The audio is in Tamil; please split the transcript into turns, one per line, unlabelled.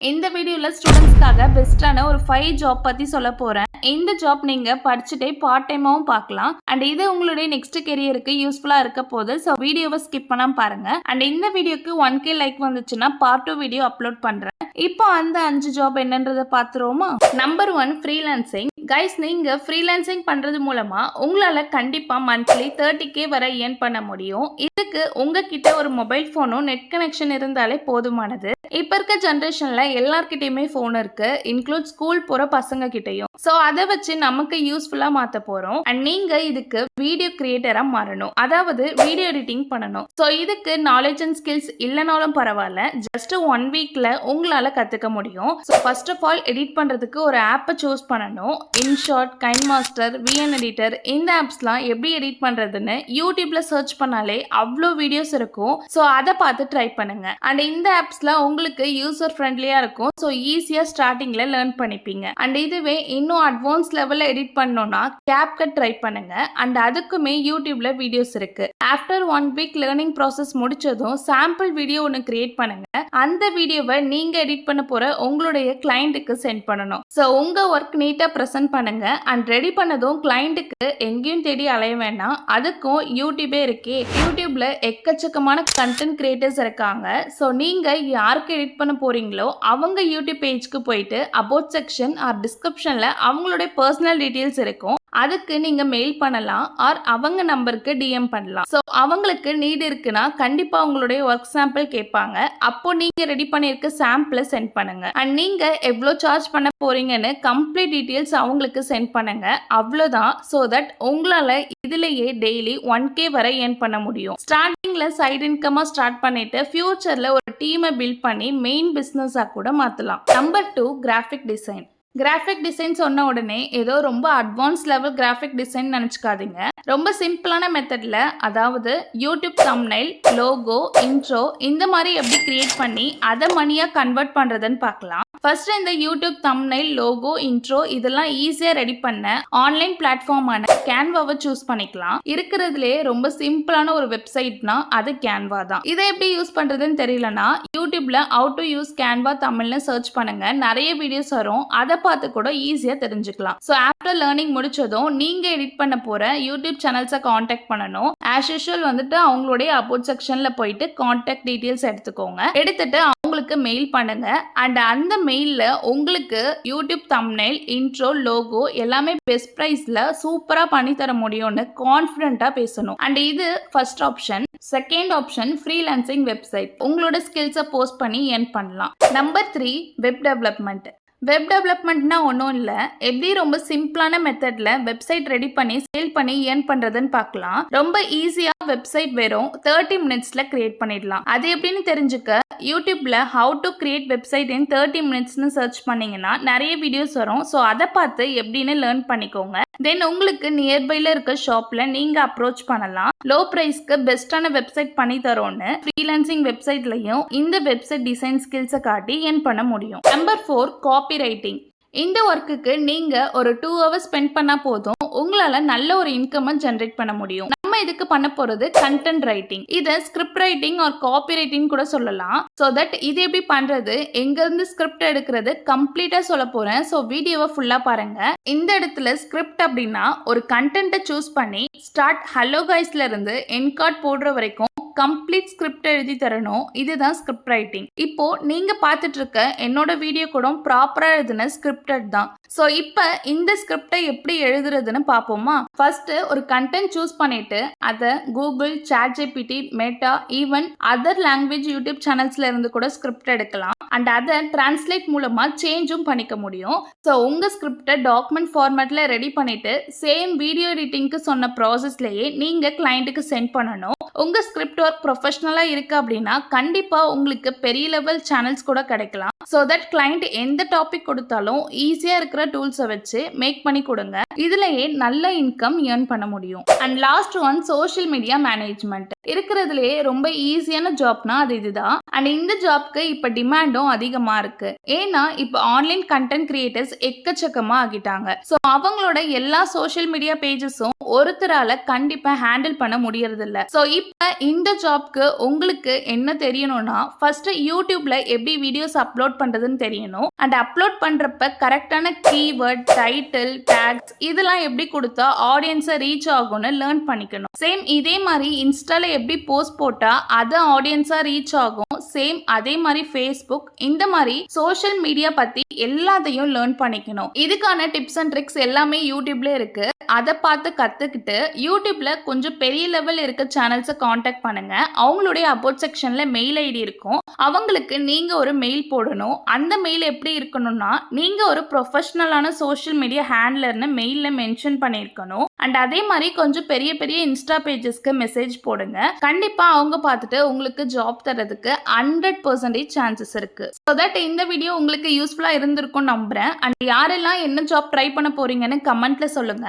இந்த வீடியோல ஸ்டூடெண்ட்ஸ்க்காக பெஸ்ட்டான ஒரு 5 ஜாப் பத்தி சொல்ல போறேன். இந்த ஜாப் நீங்க படிச்சுட்டே பார்ட் டைமாவும் பார்க்கலாம். அண்ட் இது உங்களுடைய நெக்ஸ்ட் கெரியருக்கு யூஸ்ஃபுல்லா இருக்க போகுது. ஸோ வீடியோவை ஸ்கிப் பண்ணாம பாருங்க. அண்ட் இந்த வீடியோக்கு 1K லைக் வந்துச்சுன்னா பார்ட் 2 வீடியோ அப்லோட் பண்றேன். இப்போ அந்த 5 ஜாப் என்னன்றதை பார்த்துருவோமா? Number 1 freelancing. கைஸ், நீங்க ஃப்ரீலான்சிங் பண்றது மூலமா உங்களால கண்டிப்பா மந்த்லி 30K வரை ஏர்ன் பண்ண முடியும். இதுக்கு உங்ககிட்ட ஒரு மொபைல் போனும் நெட் கனெக்ஷன் இருந்தாலே போதுமானது. இப்ப இருக்க ஜெனரேஷன்ல எல்லார்கிட்டயுமே போன் இருக்கு, இன்க்ளூட் ஸ்கூல் போற பசங்க கிட்டயும். சோ அதை வச்சு நமக்கு யூஸ்ஃபுல்லா மாத்த போறோம். அண்ட் நீங்க இதுக்கு வீடியோ கிரியேட்டரா மாறணும், அதாவது வீடியோ எடிட்டிங் பண்ணணும். சோ இதுக்கு நாலேஜ் அண்ட் ஸ்கில்ஸ் இல்லைனாலும் பரவாயில்ல, ஜஸ்ட் 1 வீக்ல உங்களால கத்துக்க முடியும். So first of all edit பண்றதுக்கு ஒரு ஆப்பை சூஸ் பண்ணணும். இன்ஷாட், கைன்மாஸ்டர், விஎன் எடிட்டர், இந்த ஆப்ஸ்லாம் எப்படி எடிட் பண்றதுன்னு யூடியூப்ல சர்ச் பண்ணாலே அவ்வளோ வீடியோஸ் இருக்கும். ஸோ அதை பார்த்து ட்ரை பண்ணுங்க. அண்ட் இந்த ஆப்ஸ்லாம் உங்களுக்கு யூசர் ஃப்ரெண்ட்லியா இருக்கும். ஸோ ஈஸியா ஸ்டார்டிங்ல லேர்ன் பண்ணிப்பீங்க. அண்ட் இதுவே இன்னும் அட்வான்ஸ் லெவல்ல எடிட் பண்ணணும்னா CapCut ட்ரை பண்ணுங்க. அண்ட் அதுக்குமே யூடியூப்ல வீடியோஸ் இருக்கு. ஆஃப்டர் 1 வீக் லேர்னிங் ப்ராசஸ் முடிச்சதும் சாம்பிள் வீடியோ ஒன்று கிரியேட் பண்ணுங்க. அந்த வீடியோவை நீங்க எடிட் பண்ண போற உங்களுடைய கிளைண்ட்டுக்கு சென்ட் பண்ணணும். ஸோ உங்க ஒர்க் நீட்டா ப்ரெசென்ட் பண்ணுங்க. அண்ட் ரெடி பண்ணதும் கிளைண்ட்டுக்கு எங்கேயும் தேடி அலைய வேண்டாம், அதுக்கும் யூடியூபே இருக்கே. யூடியூப்ல எக்கச்சக்கமான கண்டென்ட் கிரியேட்டர்ஸ் இருக்காங்க. ஸோ நீங்க யாருக்கு எடிட் பண்ண போறீங்களோ அவங்க யூடியூப் பேஜ்க்கு போயிட்டு அபவுட் செக்ஷன் ஆர் டிஸ்கிரிப்ஷன்ல அவங்களுடைய பர்சனல் டீடைல்ஸ் இருக்கும். அதுக்கு நீங்க மெயில் பண்ணலாம் ஆர் அவங்க நம்பருக்கு DM பண்ணலாம். ஸோ அவங்களுக்கு நீட் இருக்குன்னா கண்டிப்பா உங்களுடைய ஒர்க் சாம்பிள் கேட்பாங்க. அப்போ நீங்க ரெடி பண்ணியிருக்க சாம்பிளை சென்ட் பண்ணுங்க. அண்ட் நீங்க எவ்வளோ சார்ஜ் பண்ண போறீங்கன்னு கம்ப்ளீட் டீடைல்ஸ் அவங்களுக்கு சென்ட் பண்ணுங்க. அவ்வளோதான். ஸோ தட் உங்களால இதுலயே டெய்லி 1K வரை ஏர்ன் பண்ண முடியும். ஸ்டார்டிங்ல சைட் இன்கமா ஸ்டார்ட் பண்ணிட்டு ஃபியூச்சர்ல ஒரு டீமை பில்ட் பண்ணி மெயின் பிசினஸா கூட மாத்தலாம். Number 2 graphic design. Graphic design சொன்ன உடனே ஏதோ ரொம்ப அட்வான்ஸ் லெவல் கிராஃபிக் டிசைன் நினச்சிக்காதீங்க. ரொம்ப சிம்பிளான மெத்தட்ல, அதாவது யூடியூப் தம்ப்நெயில், லோகோ, இன்ட்ரோ இந்த மாதிரி எப்படி கிரியேட் பண்ணி அதை மணியா கன்வெர்ட் பண்றதுன்னு பார்க்கலாம். ஃபர்ஸ்ட் இந்த யூடியூப் தம்ப்நெயில், லோகோ, இன்ட்ரோ இதெல்லாம் ஈஸியா ரெடி பண்ண ஆன்லைன் பிளாட்ஃபார்மான கேன்வாவை சூஸ் பண்ணிக்கலாம். இருக்கிறதுலே ரொம்ப சிம்பிளான ஒரு வெப்சைட்னா அது கேன்வா தான். இதை எப்படி யூஸ் பண்றதுன்னு தெரியலனா யூடியூப்ல ஹவ் டு யூஸ் கேன்வா தமிழ்னு சர்ச் பண்ணுங்க. நிறைய வீடியோஸ் வரும், அதை பார்த்து கூட ஈஸியா தெரிஞ்சுக்கலாம். ஸோ ஆஃப்டர் லேர்னிங் முடிச்சதும் நீங்க எடிட் பண்ண போற யூடியூப் சேனல்ஸை காண்டாக்ட் பண்ணணும். ஆஸ் யூஷுவல் வந்துட்டு அவங்களுடைய அபவுட் செக்ஷன்ல போயிட்டு காண்டாக்ட் டீடைல்ஸ் எடுத்துக்கோங்க. எடுத்துட்டு அவங்களுக்கு மெயில் பண்ணுங்க. அண்ட் அந்த மெயில்ல உங்களுக்கு யூடியூப் தம்ப்நெயில், இன்ட்ரோ, லோகோ எல்லாமே பெஸ்ட் பிரைஸ்ல சூப்பரா பண்ணி தர முடியும்னு கான்ஃபிடென்ட்டா பேசணும். அண்ட் இது first option. Second option freelancing website. உங்களோட ஸ்கில்ஸை போஸ்ட் பண்ணி ஏர்ன் பண்ணலாம். Number 3 web development. வெப் டெவலப்மெண்ட்னா ஒன்றும் இல்லை, எப்படி ரொம்ப சிம்பிளான மெத்தட்ல வெப்சைட் ரெடி பண்ணி சேல் பண்ணி ஏர்ன் பண்றதுன்னு பார்க்கலாம். ரொம்ப ஈஸியா வெப்சைட் வெறும் 30 மினிட்ஸ்ல கிரியேட் பண்ணிடலாம். அது எப்படின்னு தெரிஞ்சுக்க யூடியூப்ல how to create website in 30 மினிட்ஸ்னு சர்ச் பண்ணீங்கன்னா நிறைய வீடியோஸ் வரும். ஸோ அதை பார்த்து எப்படின்னு லேர்ன் பண்ணிக்கோங்க. தென் உங்களுக்கு நியர்பைல இருக்க ஷாப்ல நீங்க அப்ரோச் பண்ணலாம். லோ பிரைஸ்க்கு பெஸ்டான வெப்சைட் பண்ணி தரோன்னு ஃப்ரீலான்சிங் வெப்சைட்லயும் இந்த வெப்சைட் டிசைன் ஸ்கில்ஸை காட்டி ஏர்ன் பண்ண முடியும். Number 4 copy writing. இந்த ஒர்க்குக்கு நீங்க ஒரு 2 ஹவர்ஸ் ஸ்பெண்ட் பண்ணா போதும், உங்களால நல்ல ஒரு இன்கம் ஜெனரேட் பண்ண முடியும். நம்ம இதுக்கு பண்ண போறது கண்டென்ட் ரைட்டிங். இதை script writing or copy writing கூட சொல்லலாம். ஸோ தட் இது எப்படி பண்றது, எங்க இருந்து ஸ்கிரிப்ட் எடுக்கிறது கம்ப்ளீட்டா சொல்ல போறேன். ஸோ வீடியோவை ஃபுல்லா பாருங்க. இந்த இடத்துல ஸ்கிரிப்ட் அப்படின்னா ஒரு கண்டென்ட்டை சூஸ் பண்ணி ஸ்டார்ட் ஹலோ கைஸ்ல இருந்து எண்ட் கார்ட் போடுற வரைக்கும் கம்ப்ளீட் ஸ்கிரிப்ட் எழுதி தரணும். இதுதான் ஸ்கிரிப்ட் ரைட்டிங். இப்போ நீங்க பார்த்துட்டு இருக்க என்னோட வீடியோ கூட ப்ராப்பரா எழுதுன ஸ்கிரிப்டட் தான். ஸோ இப்போ இந்த ஸ்கிரிப்டை எப்படி எழுதுறதுன்னு பார்ப்போமா? ஃபர்ஸ்ட் ஒரு கண்டென்ட் சூஸ் பண்ணிட்டு அதை Google, ChatGPT, Meta, even other language YouTube சேனல்ஸ்ல இருந்து கூட ஸ்கிரிப்ட் எடுக்கலாம். அண்ட் அதை டிரான்ஸ்லேட் மூலமா சேஞ்சும் பண்ணிக்க முடியும். ஸோ உங்க ஸ்கிரிப்டை டாக்குமெண்ட் ஃபார்மேட்ல ரெடி பண்ணிட்டு சேம் வீடியோ எடிட்டிங்க்கு சொன்ன ப்ராசஸ்லயே நீங்க கிளைண்ட்டுக்கு சென்ட் பண்ணணும். உங்க ஸ்கிரிப்ட் ஒர்க் ப்ரொஃபஷனலா இருக்கு அப்படின்னா கண்டிப்பா உங்களுக்கு பெரிய லெவல் சேனல்ஸ் கூட கிடைக்கலாம். ஸோ தட் கிளைண்ட் எந்த டாபிக் கொடுத்தாலும் ஈஸியா இருக்கிற டூல்ஸை வச்சு மேக் பண்ணி கொடுங்க. இதுலயே நல்ல இன்கம் ஏர்ன் பண்ண முடியும். And last one social media management. இருக்கிறதுலயே ரொம்ப ஈஸியான ஜாப்னா அது இதுதான். அண்ட் இந்த ஜாப்க்கு இப்ப டிமாண்டும் சம்பளம் அதிகமா இருக்கு. ஏன்னா இப்ப ஆன்லைன் கண்டென்ட் கிரியேட்டர்ஸ் எக்கச்சக்கமா ஆகிட்டாங்க. சோ அவங்களோட எல்லா சோஷியல் மீடியா பேஜஸும் ஒருத்தரால கண்டிப்பா ஹேண்டில் பண்ண முடியறது இல்ல. சோ இப்ப இந்த ஜாப்க்கு உங்களுக்கு என்ன தெரியணும்னா ஃபர்ஸ்ட் யூடியூப்ல எப்படி வீடியோஸ் அப்லோட் பண்றதுன்னு தெரியணும். அண்ட் அப்லோட் பண்றப்ப கரெக்டான கீவேர்ட், டைட்டில், டேக்ஸ் இதெல்லாம் எப்படி கொடுத்தா ஆடியன்ஸை ரீச் ஆகும்னு லேர்ன் பண்ணிக்கணும். சேம் இதே மாதிரி இன்ஸ்டால எப்படி போஸ்ட் போட்டா அது ஆடியன்ஸா ரீச் ஆகும், சேம் அதே மாதிரி ஃபேஸ்புக் இந்த மாதிரி சோஷியல் மீடியா பத்தி எல்லாத்தையும் லேர்ன் பண்ணிக்கணும். இதுக்கான டிப்ஸ் அண்ட் ட்ரிக்ஸ் எல்லாமே யூடியூப்ல இருக்கு. அதை பார்த்து கத்துக்கிட்டு யூடியூப்ல கொஞ்சம் பெரிய லெவல் இருக்க சேனல்ஸை காண்டாக்ட் பண்ணுங்க. அவங்களுடைய அபோட் செக்ஷன்ல மெயில் ஐடி இருக்கும். அவங்களுக்கு நீங்க ஒரு மெயில் போடணும். அந்த மெயில் எப்படி இருக்கணும்னா நீங்க ஒரு ப்ரொஃபஷனலான சோஷியல் மீடியா ஹேண்ட்லர்னு மெயில்ல மென்ஷன் பண்ணிருக்கணும். அண்ட் அதே மாதிரி கொஞ்சம் பெரிய பெரிய இன்ஸ்டா பேஜஸ்க்கு மெசேஜ் போடுங்க. கண்டிப்பா அவங்க பார்த்துட்டு உங்களுக்கு ஜாப் தரதுக்கு 100% சான்சஸ் இருக்கு. ஸோ தட் இந்த வீடியோ உங்களுக்கு யூஸ்ஃபுல்லா இருந்திருக்கும் நம்புறேன். அண்ட் யாரெல்லாம் என்ன ஜாப் ட்ரை பண்ண போறீங்கன்னு கமெண்ட்ல சொல்லுங்க.